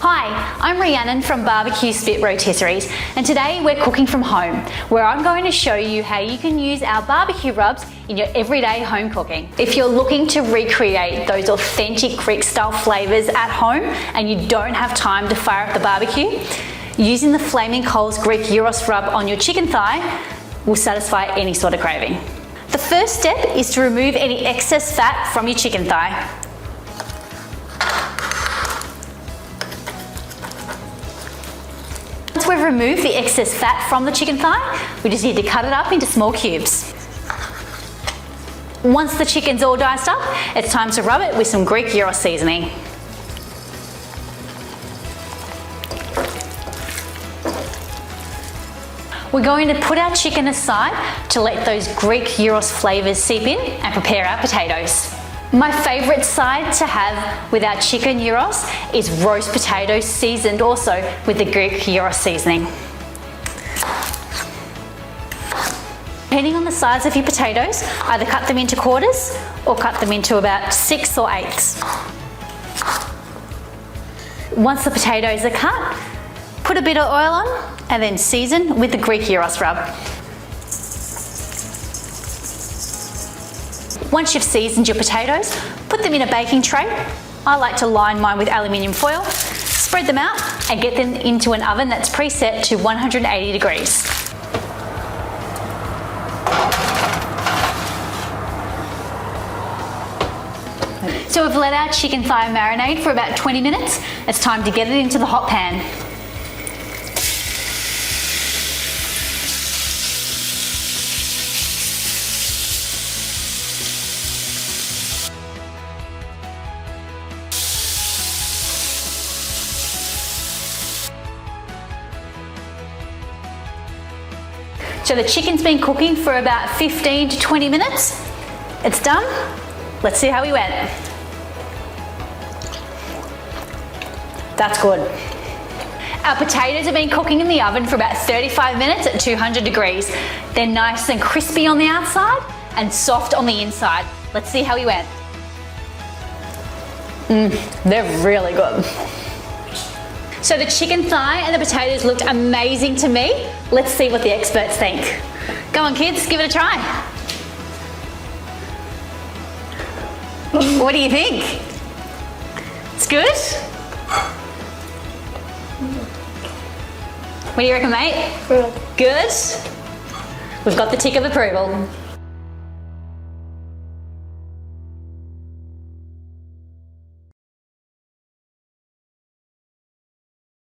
Hi, I'm Rhiannon from BBQ Spit Rotisseries, and today we're cooking from home, where I'm going to show you how you can use our BBQ rubs in your everyday home cooking. If you're looking to recreate those authentic Greek style flavours at home and you don't have time to fire up the barbecue, using the Flaming Coals Greek Gyros rub on your chicken thigh will satisfy any sort of craving. The first step is to remove any excess fat from your chicken thigh. Once we've removed the excess fat from the chicken thigh, we just need to cut it up into small cubes. Once the chicken's all diced up, it's time to rub it with some Greek Gyros seasoning. We're going to put our chicken aside to let those Greek Gyros flavours seep in and prepare our potatoes. My favourite side to have with our chicken gyros is roast potatoes seasoned also with the Greek gyros seasoning. Depending on the size of your potatoes, either cut them into quarters or cut them into about 6 or 8ths. Once the potatoes are cut, put a bit of oil on and then season with the Greek gyros rub. Once you've seasoned your potatoes, put them in a baking tray. I like to line mine with aluminium foil, spread them out and get them into an oven that's preset to 180 degrees. So we've let our chicken thigh marinate for about 20 minutes. It's time to get it into the hot pan. So the chicken's been cooking for about 15 to 20 minutes. It's done. Let's see how we went. That's good. Our potatoes have been cooking in the oven for about 35 minutes at 200 degrees. They're nice and crispy on the outside and soft on the inside. Let's see how we went. They're really good. So the chicken thigh and the potatoes looked amazing to me. Let's see what the experts think. Go on kids, give it a try. What do you think? It's good? What do you reckon, mate? Good. Good? We've got the tick of approval.